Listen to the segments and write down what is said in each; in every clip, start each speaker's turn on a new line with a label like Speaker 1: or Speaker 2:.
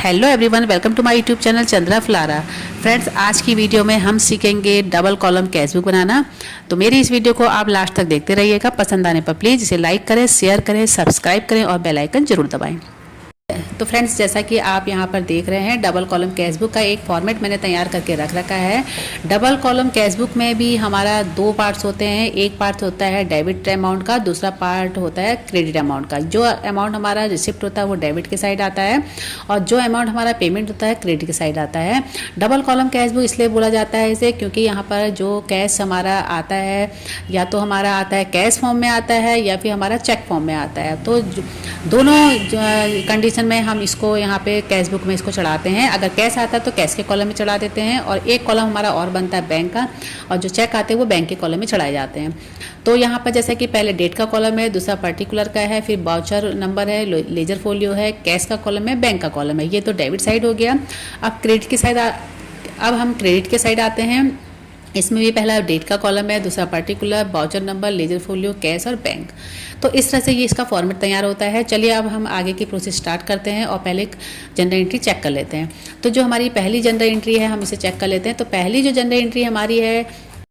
Speaker 1: Hello everyone, welcome to my YouTube channel Chandra Flora. Friends, आज की video में हम सीखेंगे डबल कॉलम कैश बुक बनाना। तो मेरी इस वीडियो को आप लास्ट तक देखते रहिएगा। पसंद आने पर प्लीज़ इसे लाइक करें, शेयर करें, सब्सक्राइब करें और बेल आइकन जरूर दबाएं। तो फ्रेंड्स, जैसा कि आप यहाँ पर देख रहे हैं, डबल कॉलम कैश बुक का एक फॉर्मेट मैंने तैयार करके रख रखा है। डबल कॉलम कैश बुक में भी हमारा दो पार्ट्स होते हैं। एक पार्ट होता है डेबिट अमाउंट का, दूसरा पार्ट होता है क्रेडिट अमाउंट का। जो अमाउंट हमारा रिसिप्ट होता है वो डेबिट के साइड आता है और जो अमाउंट हमारा पेमेंट होता है क्रेडिट के साइड आता है। डबल कॉलम कैश बुक इसलिए बोला जाता है इसे, क्योंकि यहाँ पर जो कैश हमारा आता है या तो हमारा आता है कैश फॉर्म में आता है या फिर हमारा चेक फॉर्म में आता है। तो दोनों कंडीशन में हम इसको यहाँ पे कैश बुक में इसको चढ़ाते हैं। अगर कैश आता है तो कैश के कॉलम में चढ़ा देते हैं और एक कॉलम हमारा और बनता है बैंक का, और जो चेक आते हैं वो बैंक के कॉलम में चढ़ाए जाते हैं। तो यहाँ पर जैसे कि पहले डेट का कॉलम है, दूसरा पर्टिकुलर का है, फिर वाउचर नंबर है, लेजर फोलियो है, कैश का कॉलम है, बैंक का कॉलम है। ये तो डेबिट साइड हो गया। अब क्रेडिट की साइड अब हम क्रेडिट के साइड आते हैं। इसमें भी पहला डेट का कॉलम है, दूसरा particular, voucher number, ledger folio, cash और बैंक। तो इस तरह से ये इसका फॉर्मेट तैयार होता है। चलिए अब हम आगे की प्रोसेस स्टार्ट करते हैं और पहले जनरल एंट्री चेक कर लेते हैं। तो जो हमारी पहली जनरल एंट्री है हम इसे चेक कर लेते हैं। तो पहली जो जनरल एंट्री हमारी है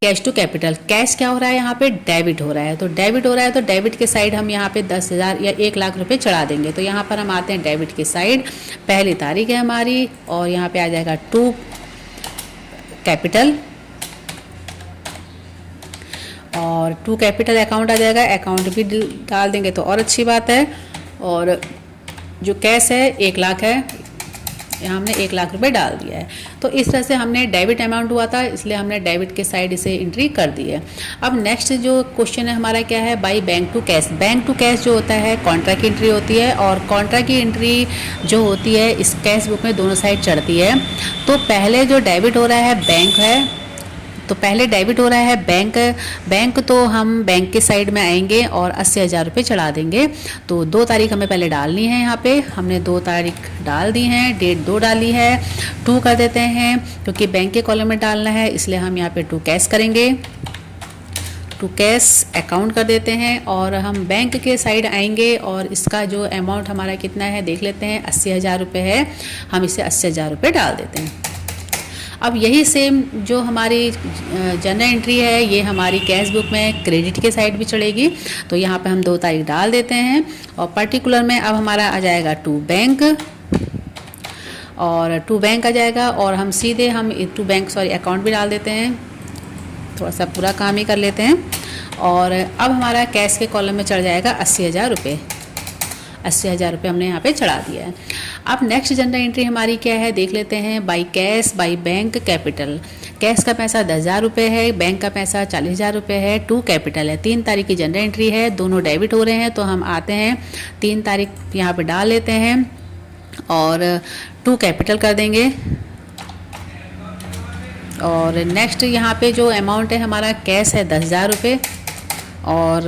Speaker 1: कैश टू कैपिटल। कैश क्या हो रहा है, यहाँ पे डेबिट हो रहा है। तो डेबिट हो रहा है तो डेबिट के साइड हम यहाँ पे 10,000 या 1 लाख रुपए चढ़ा देंगे। तो यहाँ पर हम आते हैं डेबिट के साइड। पहली तारीख है हमारी और यहाँ पे आ जाएगा टू कैपिटल और टू कैपिटल अकाउंट आ जाएगा। अकाउंट भी डाल देंगे तो और अच्छी बात है। और जो कैश है 1 लाख है, यहाँ हमने 1 लाख रुपए डाल दिया है। तो इस तरह से हमने डेबिट अमाउंट हुआ था, इसलिए हमने डेबिट के साइड इसे एंट्री कर दी है। अब नेक्स्ट जो क्वेश्चन है हमारा क्या है, by bank to cash. Bank to cash जो होता है कॉन्ट्रा की एंट्री होती है और कॉन्ट्रा की एंट्री जो होती है इस कैश बुक में दोनों साइड चढ़ती है। तो पहले जो डेबिट हो रहा है बैंक है, तो पहले डेबिट हो रहा है बैंक तो हम बैंक के साइड में आएंगे और 80,000 रुपये चढ़ा देंगे। तो 2 तारीख हमें पहले डालनी है। यहाँ पे हमने 2 तारीख डाल दी हैं, डेट 2 डाली है। 2 कर देते हैं क्योंकि बैंक के कॉलम में डालना है, इसलिए हम यहाँ पे 2 कैश करेंगे। 2 कैश अकाउंट कर देते हैं और हम बैंक के साइड आएंगे और इसका जो अमाउंट हमारा कितना है देख लेते हैं। 80,000 रुपये है, हम इसे 80,000 रुपये डाल देते हैं। अब यही सेम जो हमारी जनरल एंट्री है ये हमारी कैश बुक में क्रेडिट के साइड भी चढ़ेगी। तो यहाँ पे हम 2 तारीख डाल देते हैं और पर्टिकुलर में अब हमारा आ जाएगा 2 बैंक और 2 बैंक आ जाएगा और हम सीधे 2 बैंक अकाउंट भी डाल देते हैं। थोड़ा सा पूरा काम ही कर लेते हैं और अब हमारा कैश के कॉलम में चढ़ जाएगा 80,000 रुपये। 80,000 रुपये हमने यहाँ पे चढ़ा दिया है। अब नेक्स्ट जनरल एंट्री हमारी क्या है देख लेते हैं। By cash, by bank, capital. Cash का पैसा 10,000 रुपये है, बैंक का पैसा 40,000 रुपये है, 2 कैपिटल है। 3 तारीख की जनरल एंट्री है, दोनों डेबिट हो रहे हैं। तो हम आते हैं 3 तारीख यहाँ पे डाल लेते हैं और 2 कैपिटल कर देंगे। और नेक्स्ट यहाँ पे जो अमाउंट है हमारा कैश है 10,000 रुपये और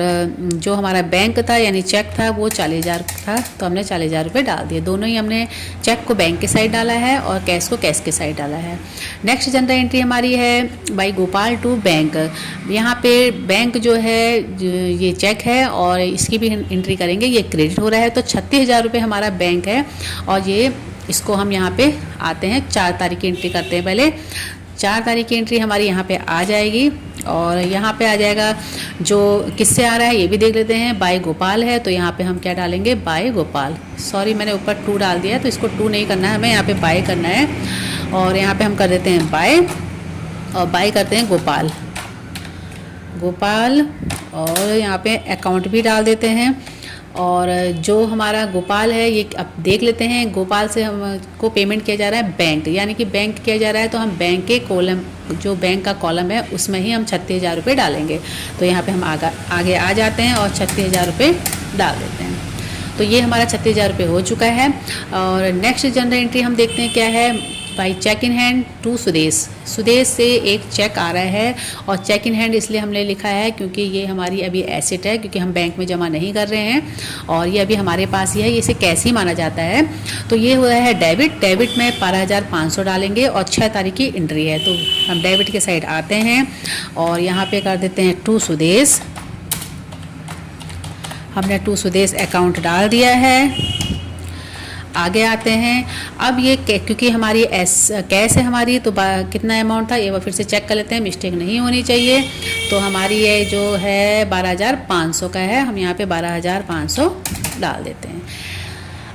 Speaker 1: जो हमारा बैंक था यानी चेक था वो 40,000 था। तो हमने 40,000 रुपये डाल दिए। दोनों ही हमने चेक को बैंक के साइड डाला है और कैश को कैश के साइड डाला है। नेक्स्ट जनरल एंट्री हमारी है बाई गोपाल टू बैंक। यहाँ पे बैंक जो है ये चेक है और इसकी भी एंट्री करेंगे। ये क्रेडिट हो रहा है तो 36,000 रुपये हमारा बैंक है और ये इसको हम यहाँ पे आते हैं 4 तारीख की एंट्री करते हैं। पहले 4 तारीख की एंट्री हमारी यहाँ पे आ जाएगी और यहाँ पे आ जाएगा जो किससे आ रहा है ये भी देख लेते हैं। बाय गोपाल है तो यहाँ पे हम क्या डालेंगे, बाय गोपाल। सॉरी, मैंने ऊपर 2 डाल दिया है तो इसको 2 नहीं करना है, हमें यहाँ पे बाय करना है। और यहाँ पे हम कर देते हैं बाय और बाय करते हैं गोपाल और यहाँ पे अकाउंट भी डाल देते हैं। और जो हमारा गोपाल है ये अब देख लेते हैं। गोपाल से हमको पेमेंट किया जा रहा है बैंक, यानी कि बैंक किया जा रहा है तो हम बैंक के कॉलम, जो बैंक का कॉलम है उसमें ही हम 36,000 रुपये डालेंगे। तो यहाँ पे हम आगे आ जाते हैं और 36,000 रुपये डाल देते हैं। तो ये हमारा 36,000 रुपये हो चुका है। और नेक्स्ट जनरल एंट्री हम देखते हैं क्या है। By cheque in hand to Sudesh से एक चेक आ रहा है और चेक इन हैंड इसलिए हमने लिखा है क्योंकि ये हमारी अभी एसेट है, क्योंकि हम बैंक में जमा नहीं कर रहे हैं और ये अभी हमारे पास ही है, इसे कैश ही माना जाता है। तो ये हो रहा है डेबिट में 12,500 डालेंगे और 6 तारीख की एंट्री है। तो हम डेबिट के साइड आते हैं और यहाँ पे कर देते हैं टू सुदेश। हमने टू सुदेश अकाउंट डाल दिया है। आगे आते हैं। अब ये क्योंकि हमारी कैश है हमारी, तो कितना अमाउंट था ये वो फिर से चेक कर लेते हैं, मिस्टेक नहीं होनी चाहिए। तो हमारी ये जो है 12,500 का है, हम यहाँ पे 12,500 डाल देते हैं।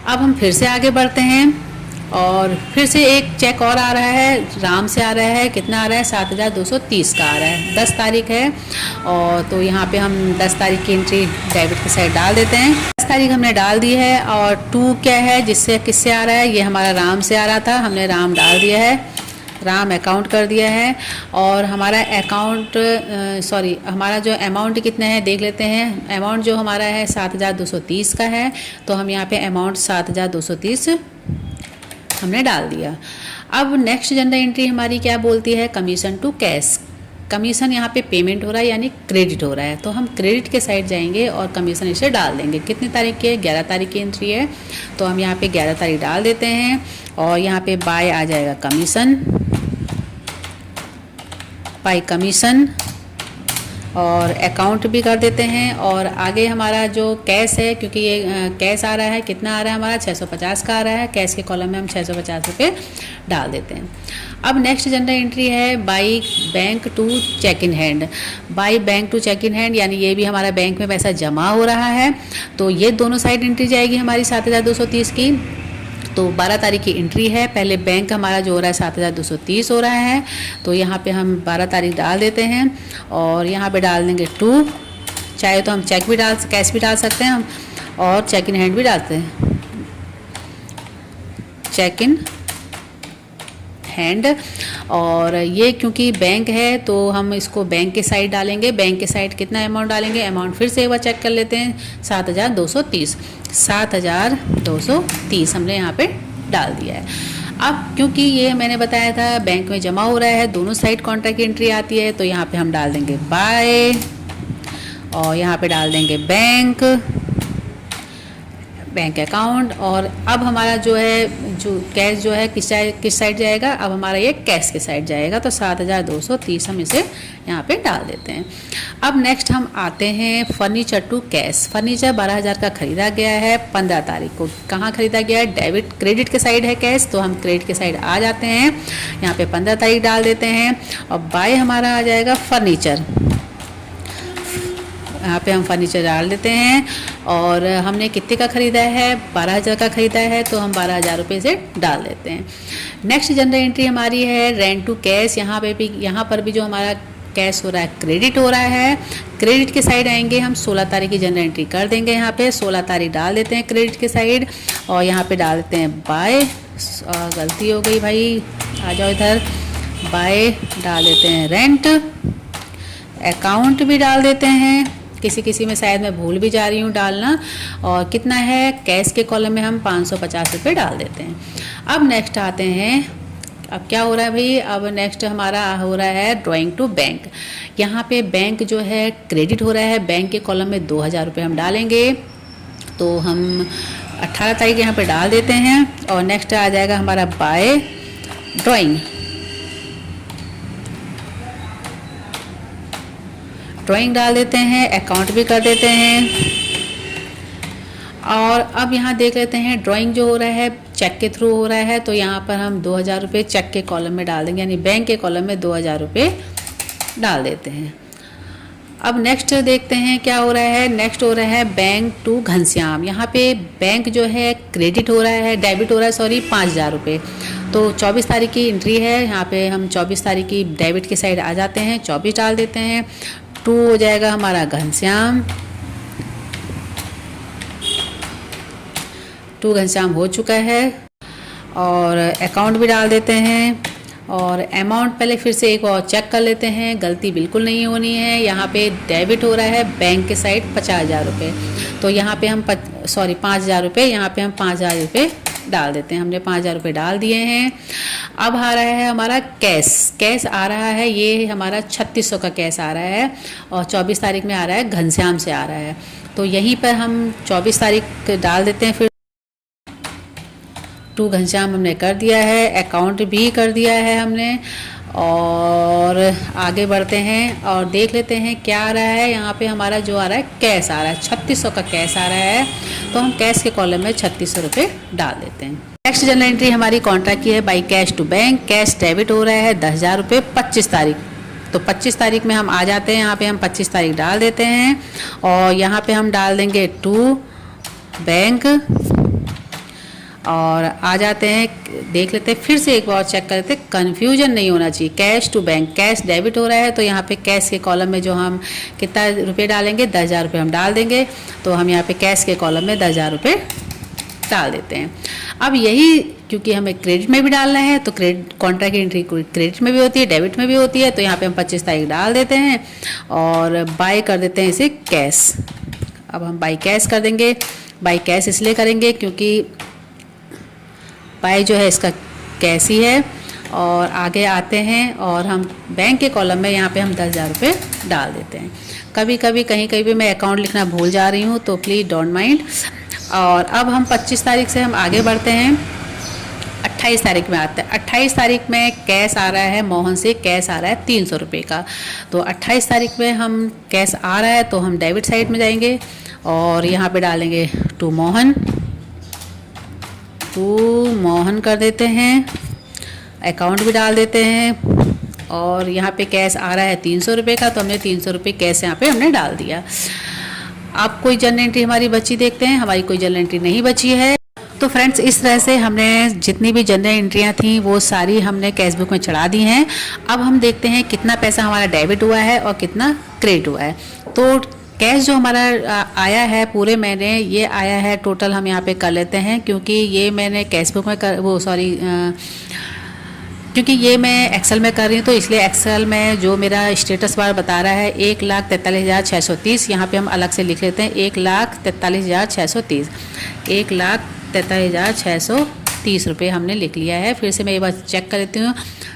Speaker 1: अब हम फिर से आगे बढ़ते हैं और फिर से एक चेक और आ रहा है, राम से आ रहा है। कितना आ रहा है? 7,230 का आ रहा है। 10 तारीख है और तो यहाँ पे हम 10 तारीख की एंट्री डेबिट की साइड डाल देते हैं। 10 तारीख हमने डाल दी है। और 2 क्या है, जिससे किससे आ रहा है? ये हमारा राम से आ रहा था, हमने राम डाल दिया है, राम अकाउंट कर दिया है। और हमारा अकाउंट हमारा जो अमाउंट कितना है देख लेते हैं। अमाउंट जो हमारा है 7,230 का है, तो हम यहाँ पे अमाउंट 7,230 हमने डाल दिया। अब नेक्स्ट जनरल एंट्री हमारी क्या बोलती है? Commission to cash. कमीशन यहाँ पे पेमेंट हो रहा है यानी क्रेडिट हो रहा है, तो हम क्रेडिट के साइड जाएंगे और कमीशन इसे डाल देंगे। कितनी तारीख की है? 11 तारीख की एंट्री है, तो हम यहाँ पे 11 तारीख डाल देते हैं। और यहाँ पे बाय आ जाएगा कमीशन, बाय कमीशन, और अकाउंट भी कर देते हैं। और आगे हमारा जो कैश है, क्योंकि ये कैश आ रहा है, कितना आ रहा है हमारा? 650 का आ रहा है। कैश के कॉलम में हम 650 रुपये डाल देते हैं। अब नेक्स्ट जनरल एंट्री है by bank to cheque in hand. By bank to cheque in hand यानी ये भी हमारा बैंक में पैसा जमा हो रहा है, तो ये दोनों साइड एंट्री जाएगी हमारी 7,230 की। तो 12 तारीख की एंट्री है। पहले बैंक हमारा जो हो रहा है 7,230 हो रहा है, तो यहाँ पे हम 12 तारीख डाल देते हैं और यहाँ पे डाल देंगे 2। चाहे तो हम चेक भी कैश भी डाल सकते हैं हम, और चेक इन हैंड भी डालते हैं, चेक इन हैंड। और ये क्योंकि बैंक है तो हम इसको बैंक के साइड डालेंगे। बैंक के साइड कितना अमाउंट डालेंगे? अमाउंट फिर से एक बार चेक कर लेते हैं, 7,230 7,230 हमने यहाँ पे डाल दिया है। अब क्योंकि ये मैंने बताया था बैंक में जमा हो रहा है, दोनों साइड कॉन्ट्रैक्ट की एंट्री आती है, तो यहाँ पे हम डाल देंगे बाय और यहाँ पे डाल देंगे बैंक अकाउंट। और अब हमारा जो है जो कैश जो है किस साइड जाएगा? अब हमारा ये कैश के साइड जाएगा, तो 7,230 हम इसे यहाँ पे डाल देते हैं। अब नेक्स्ट हम आते हैं फर्नीचर टू कैश। फर्नीचर 12,000 का खरीदा गया है 15 तारीख को। कहाँ खरीदा गया है? डेबिट क्रेडिट के साइड है कैश, तो हम क्रेडिट के साइड आ जाते हैं, यहाँ पे 15 तारीख डाल देते हैं। और बाय हमारा आ जाएगा फर्नीचर, यहाँ पे हम फर्नीचर डाल देते हैं। और हमने कितने का ख़रीदा है? 12,000 का ख़रीदा है, तो हम 12,000 रुपये से डाल देते हैं। नेक्स्ट जनरल एंट्री हमारी है रेंट टू कैश। यहाँ पर भी जो हमारा कैश हो रहा है क्रेडिट हो रहा है। क्रेडिट के साइड आएंगे हम, 16 तारीख की जनरल एंट्री कर देंगे। यहाँ पे 16 तारीख डाल देते हैं क्रेडिट के साइड, और यहाँ पे डाल देते हैं बाय। गलती हो गई भाई, आ जाओ इधर। बाय डाल देते हैं रेंट, अकाउंट भी डाल देते हैं। किसी में शायद मैं भूल भी जा रही हूँ डालना। और कितना है? कैश के कॉलम में हम 550 रुपये डाल देते हैं। अब नेक्स्ट आते हैं, अब क्या हो रहा है भाई? अब नेक्स्ट हमारा हो रहा है ड्राइंग टू बैंक। यहाँ पे बैंक जो है क्रेडिट हो रहा है, बैंक के कॉलम में 2,000 रुपये हम डालेंगे, तो हम 18 तारीख यहाँ पे डाल देते हैं। और नेक्स्ट आ जाएगा हमारा बाय ड्राइंग डाल देते हैं, अकाउंट भी कर देते हैं। और अब यहाँ देख लेते हैं ड्राइंग जो हो रहा है चेक के थ्रू हो रहा है, तो यहाँ पर हम 2,000 रुपये चेक के कॉलम में डाल देंगे, यानी बैंक के कॉलम में 2,000 रुपये डाल देते हैं। अब नेक्स्ट देखते हैं क्या हो रहा है। नेक्स्ट हो रहा है बैंक टू घनश्याम। यहाँ पे बैंक जो है क्रेडिट हो रहा है, डेबिट हो रहा है 5,000 रुपये। तो 24 तारीख की एंट्री है, यहाँ पे हम 24 तारीख की डेबिट के साइड आ जाते हैं, 24 डाल देते हैं। 2 हो जाएगा हमारा घनश्याम, 2 घनश्याम हो चुका है। और अकाउंट भी डाल देते हैं। और अमाउंट पहले फिर से एक और चेक कर लेते हैं, गलती बिल्कुल नहीं होनी है। यहाँ पे डेबिट हो रहा है बैंक के साइड 50,000 रुपये, तो यहाँ पे हम 5,000 रुपये, यहाँ पे हम 5,000 रुपये डाल देते हैं। हमने 5,000 रुपये डाल दिए हैं। अब आ रहा है हमारा कैश आ रहा है, ये हमारा 3600 का कैश आ रहा है, और 24 तारीख में आ रहा है घनश्याम से आ रहा है, तो यहीं पर हम 24 तारीख डाल देते हैं। फिर 2 घनश्याम हमने कर दिया है, अकाउंट भी कर दिया है हमने। और आगे बढ़ते हैं और देख लेते हैं क्या आ रहा है। यहाँ पे हमारा जो आ रहा है कैश आ रहा है, 3600 का कैश आ रहा है, तो हम कैश के कॉलम में 3600 रुपये डाल देते हैं। नेक्स्ट जनरल एंट्री हमारी कॉन्ट्रैक्ट की है by cash to bank. Cash debit हो रहा है 10,000 रुपये 25 तारीख, तो 25 तारीख में हम आ जाते हैं, यहाँ पे हम 25 तारीख डाल देते हैं और यहाँ पे हम डाल देंगे टू बैंक और आ जाते हैं। देख लेते हैं, फिर से एक बार चेक कर लेते हैं, कन्फ्यूजन नहीं होना चाहिए। Cash to bank, cash debit हो रहा है तो यहाँ पे कैश के कॉलम में जो हम कितना रुपये डालेंगे, 10,000 रुपये हम डाल देंगे, तो हम यहाँ पे कैश के कॉलम में 10,000 रुपये डाल देते हैं। अब यही क्योंकि हमें क्रेडिट में भी डालना है, तो क्रेडिट कॉन्ट्रैक्ट की एंट्री क्रेडिट में भी होती है, डेबिट में भी होती है, तो यहाँ पे हम 25 तारीख डाल देते हैं और बाय कर देते हैं इसे कैश। अब हम बाय कैश कर देंगे। बाय कैश इसलिए करेंगे क्योंकि बाय जो है इसका कैश ही है। और आगे आते हैं और हम बैंक के कॉलम में यहाँ पे हम 10,000 रुपये डाल देते हैं। कभी कभी कहीं कहीं भी मैं अकाउंट लिखना भूल जा रही हूँ, तो प्लीज़ डोंट माइंड। और अब हम 25 तारीख से हम आगे बढ़ते हैं, 28 तारीख में आते हैं। 28 तारीख में कैश आ रहा है मोहन से, कैश आ रहा है 300 रुपये का, तो 28 तारीख में हम कैश आ रहा है तो हम डेबिट साइड में जाएंगे और यहाँ पे डालेंगे टू मोहन, टू मोहन कर देते हैं, अकाउंट भी डाल देते हैं और यहाँ पे कैश आ रहा है 300 रुपये का, तो हमने 300 रुपये कैश यहाँ पे हमने डाल दिया। अब कोई जनरल एंट्री हमारी बची देखते हैं, हमारी कोई जनरल एंट्री नहीं बची है। तो फ्रेंड्स इस तरह से हमने जितनी भी जनरल एंट्रियाँ थी वो सारी हमने कैश बुक में चढ़ा दी हैं। अब हम देखते हैं कितना पैसा हमारा डेबिट हुआ है और कितना क्रेडिट हुआ है। तो कैश जो हमारा आया है पूरे महीने, ये आया है टोटल, हम यहाँ पे कर लेते हैं क्योंकि ये मैंने कैश बुक में क्योंकि ये मैं एक्सेल में कर रही हूँ, तो इसलिए एक्सेल में जो मेरा स्टेटस बार बता रहा है 1,43,630, यहाँ पे हम अलग से लिख लेते हैं 1,43,630, 1,43,630 रुपये हमने लिख लिया है। फिर से मैं एक बार चेक कर लेती हूँ,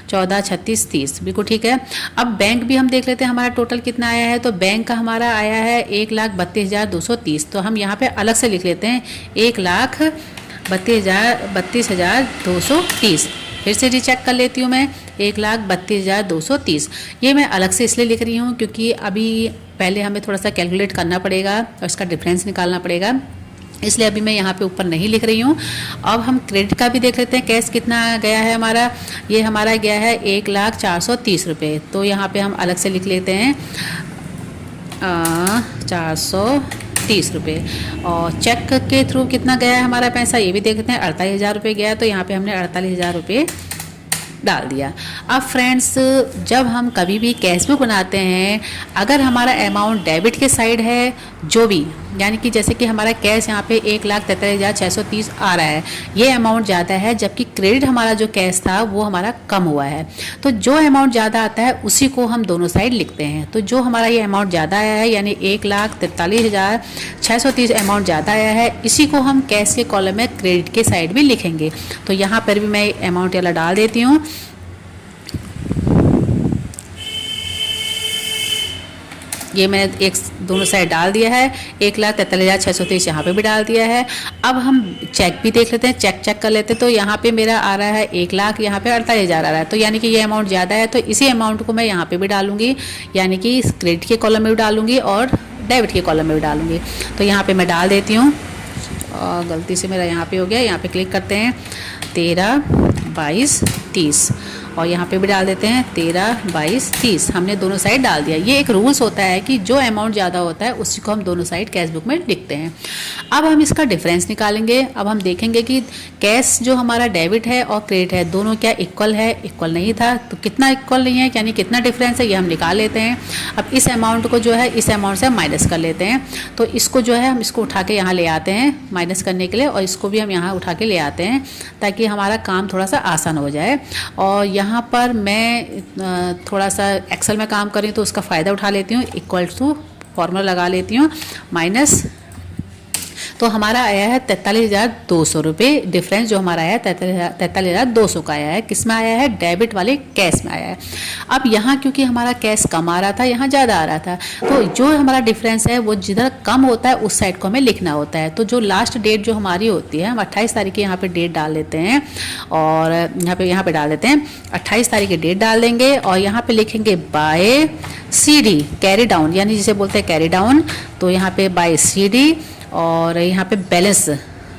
Speaker 1: 14,36,30 बिल्कुल ठीक है। अब बैंक भी हम देख लेते हैं हमारा टोटल कितना आया है। तो बैंक का हमारा आया है 1,32,230, तो हम यहाँ पे अलग से लिख लेते हैं 1,32,230। फिर से रीचेक कर लेती हूँ मैं, 1,32,230। ये मैं अलग से इसलिए लिख रही हूँ क्योंकि अभी पहले हमें थोड़ा सा कैलकुलेट करना पड़ेगा और इसका डिफरेंस निकालना पड़ेगा, इसलिए अभी मैं यहाँ पे ऊपर नहीं लिख रही हूँ। अब हम क्रेडिट का भी देख लेते हैं, कैश कितना गया है हमारा। ये हमारा गया है 1,04,30 रुपये, तो यहाँ पे हम अलग से लिख लेते हैं 430 रुपये। और चेक के थ्रू कितना गया है हमारा पैसा, ये भी देख लेते हैं, 48,000 रुपये गया, तो यहाँ पे हमने 48,000 रुपये डाल दिया। अब फ्रेंड्स जब हम कभी भी कैश बुक बनाते हैं, अगर हमारा अमाउंट डेबिट के साइड है जो भी, यानी कि जैसे कि हमारा कैश यहाँ पे 1,43,630 आ रहा है, ये अमाउंट ज़्यादा है, जबकि क्रेडिट हमारा जो कैश था वो हमारा कम हुआ है, तो जो अमाउंट ज़्यादा आता है उसी को हम दोनों साइड लिखते हैं। तो जो हमारा ये अमाउंट ज़्यादा आया है, यानी 1,43,630 अमाउंट ज़्यादा आया है, इसी को हम कैश के कॉलम में क्रेडिट के साइड भी लिखेंगे। तो यहाँ पर भी मैं अमाउंट वाला डाल देती हूँ, ये मैंने एक दोनों साइड डाल दिया है, 1,43,630 यहाँ पे भी डाल दिया है। अब हम चेक भी देख लेते हैं, चेक कर लेते हैं। तो यहाँ पे मेरा आ रहा है 1,00,000, यहाँ पे 48,000 आ रहा है, तो यानी कि ये अमाउंट ज़्यादा है, तो इसी अमाउंट को मैं यहाँ पे भी डालूंगी, यानी कि क्रेडिट के कॉलम में भी डालूंगी और डेबिट के कॉलम में भी डालूंगी। तो यहाँ पर मैं डाल देती हूँ, और गलती से मेरा यहाँ पे हो गया, यहाँ पे क्लिक करते हैं 13, 22, 30, और यहाँ पे भी डाल देते हैं 13, 22, 30। हमने दोनों साइड डाल दिया। ये एक रूल्स होता है कि जो अमाउंट ज़्यादा होता है उसी को हम दोनों साइड कैश बुक में लिखते हैं। अब हम इसका डिफरेंस निकालेंगे। अब हम देखेंगे कि कैश जो हमारा डेबिट है और क्रेडिट है दोनों क्या इक्वल है, इक्वल नहीं था, तो कितना इक्वल नहीं है, यानी कितना डिफरेंस है, ये हम निकाल लेते हैं। अब इस अमाउंट को जो है इस अमाउंट से माइनस कर लेते हैं, तो इसको जो है हम इसको उठा के यहाँ ले आते हैं माइनस करने के लिए, और इसको भी हम यहाँ उठा के ले आते हैं ताकि हमारा काम थोड़ा सा आसान हो जाए। और यहाँ पर मैं थोड़ा सा एक्सेल में काम कर रही हूँ तो उसका फ़ायदा उठा लेती हूँ, इक्वल टू फॉर्मूला लगा लेती हूँ माइनस, तो हमारा आया है 43,200 रुपये। डिफरेंस जो हमारा आया है 43,200 का आया है। किस में आया है? डेबिट वाले कैश में आया है। अब यहाँ क्योंकि हमारा कैश कम आ रहा था, यहाँ ज़्यादा आ रहा था, तो जो हमारा डिफरेंस है वो जिधर कम होता है उस साइड को हमें लिखना होता है। तो जो लास्ट डेट जो हमारी होती है, हम 28 तारीख की यहाँ पे डेट डाल देते हैं और यहाँ पे डाल देते हैं 28 तारीख की डेट डाल देंगे और यहाँ पे लिखेंगे बाय CD कैरी डाउन, यानी जिसे बोलते हैं कैरी डाउन। तो यहाँ पे बाय CD और यहाँ पे बैलेंस,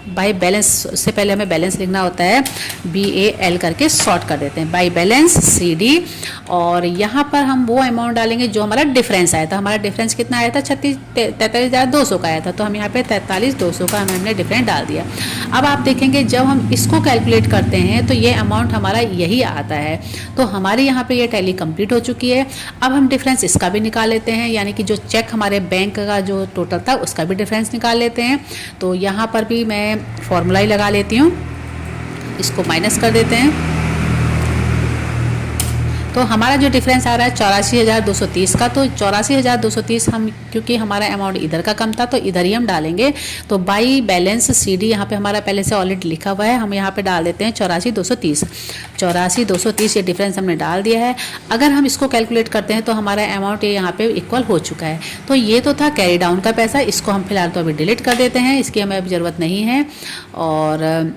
Speaker 1: बाई बैलेंस से पहले हमें बैलेंस लिखना होता है, BAL करके शॉर्ट कर देते हैं, बाई बैलेंस CD। और यहाँ पर हम वो अमाउंट डालेंगे जो हमारा डिफरेंस आया था। हमारा डिफरेंस कितना आया था? 43,200 का आया था, तो हम यहाँ पे 43,200 का हमने डिफरेंस डाल दिया। अब आप देखेंगे जब हम इसको कैलकुलेट करते हैं तो ये अमाउंट हमारा यही आता है। तो हमारे यहाँ पे ये टैली कंप्लीट हो चुकी है। अब हम डिफरेंस इसका भी निकाल लेते हैं, यानी कि जो चेक हमारे बैंक का जो टोटल था उसका भी डिफरेंस निकाल लेते हैं। तो यहाँ पर भी मैं फॉर्मूला ही लगा लेती हूँ, इसको माइनस कर देते हैं। तो हमारा जो डिफरेंस आ रहा है 84,230 का, तो 84,230 हम, क्योंकि हमारा अमाउंट इधर का कम था तो इधर ही हम डालेंगे। तो बाई बैलेंस CD यहाँ पे हमारा पहले से ऑलरेडी लिखा हुआ है, हम यहाँ पे डाल देते हैं 84,230। 84,230 ये डिफरेंस हमने डाल दिया है। अगर हम इसको कैलकुलेट करते हैं तो हमारा अमाउंट ये यहाँ पे इक्वल हो चुका है। तो ये तो था कैरी डाउन का पैसा, इसको हम फिलहाल तो अभी डिलीट कर देते हैं, इसकी हमें अभी ज़रूरत नहीं है। और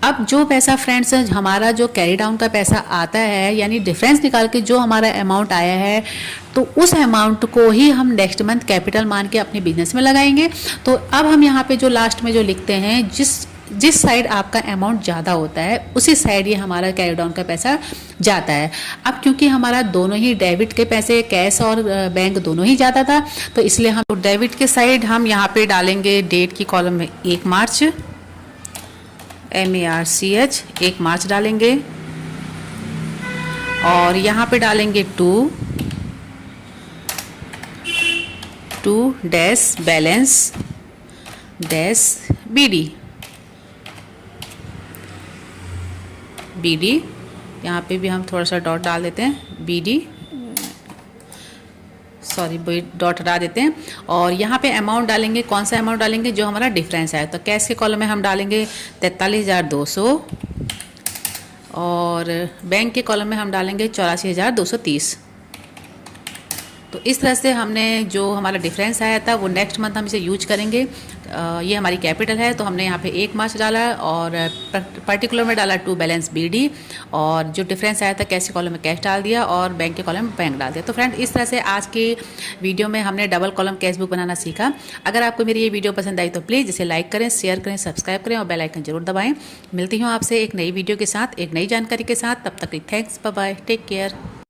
Speaker 1: अब जो पैसा फ्रेंड्स हमारा जो कैरी डाउन का पैसा आता है, यानी डिफरेंस निकाल के जो हमारा अमाउंट आया है, तो उस अमाउंट को ही हम नेक्स्ट मंथ कैपिटल मान के अपने बिजनेस में लगाएंगे। तो अब हम यहाँ पे जो लास्ट में जो लिखते हैं, जिस साइड आपका अमाउंट ज़्यादा होता है उसी साइड ये हमारा कैरी डाउन का पैसा जाता है। अब क्योंकि हमारा दोनों ही डेबिट के पैसे, कैश और बैंक दोनों ही जाता था, तो इसलिए हम डेबिट के साइड हम यहाँ पे डालेंगे डेट की कॉलम में 1 मार्च, MARCH 1 मार्च डालेंगे। और यहाँ पे डालेंगे 2 डैश बैलेंस डैश BD। यहाँ पे भी हम थोड़ा सा डॉट डाल देते हैं, BD, सॉरी डॉट हटा देते हैं। और यहाँ पे अमाउंट डालेंगे, कौन सा अमाउंट डालेंगे? जो हमारा डिफरेंस है। तो कैश के कॉलम में हम डालेंगे 43,200 और बैंक के कॉलम में हम डालेंगे 84,230। तो इस तरह से हमने जो हमारा डिफरेंस आया था वो नेक्स्ट मंथ हम इसे यूज करेंगे। ये हमारी कैपिटल है, तो हमने यहाँ पे 1 मार्च डाला और पर्टिकुलर में डाला 2 बैलेंस BD, और जो डिफरेंस आया था कैश के कॉलम में कैश डाल दिया और बैंक के कॉलम में बैंक डाल दिया। तो फ्रेंड, इस तरह से आज की वीडियो में हमने डबल कॉलम कैश बुक बनाना सीखा। अगर आपको मेरी ये वीडियो पसंद आई तो प्लीज़ इसे लाइक करें, शेयर करें, सब्सक्राइब करें और बेल आइकन जरूर दबाएँ। मिलती हूँ आपसे एक नई वीडियो के साथ, एक नई जानकारी के साथ। तब तक thanks, bye bye, take care.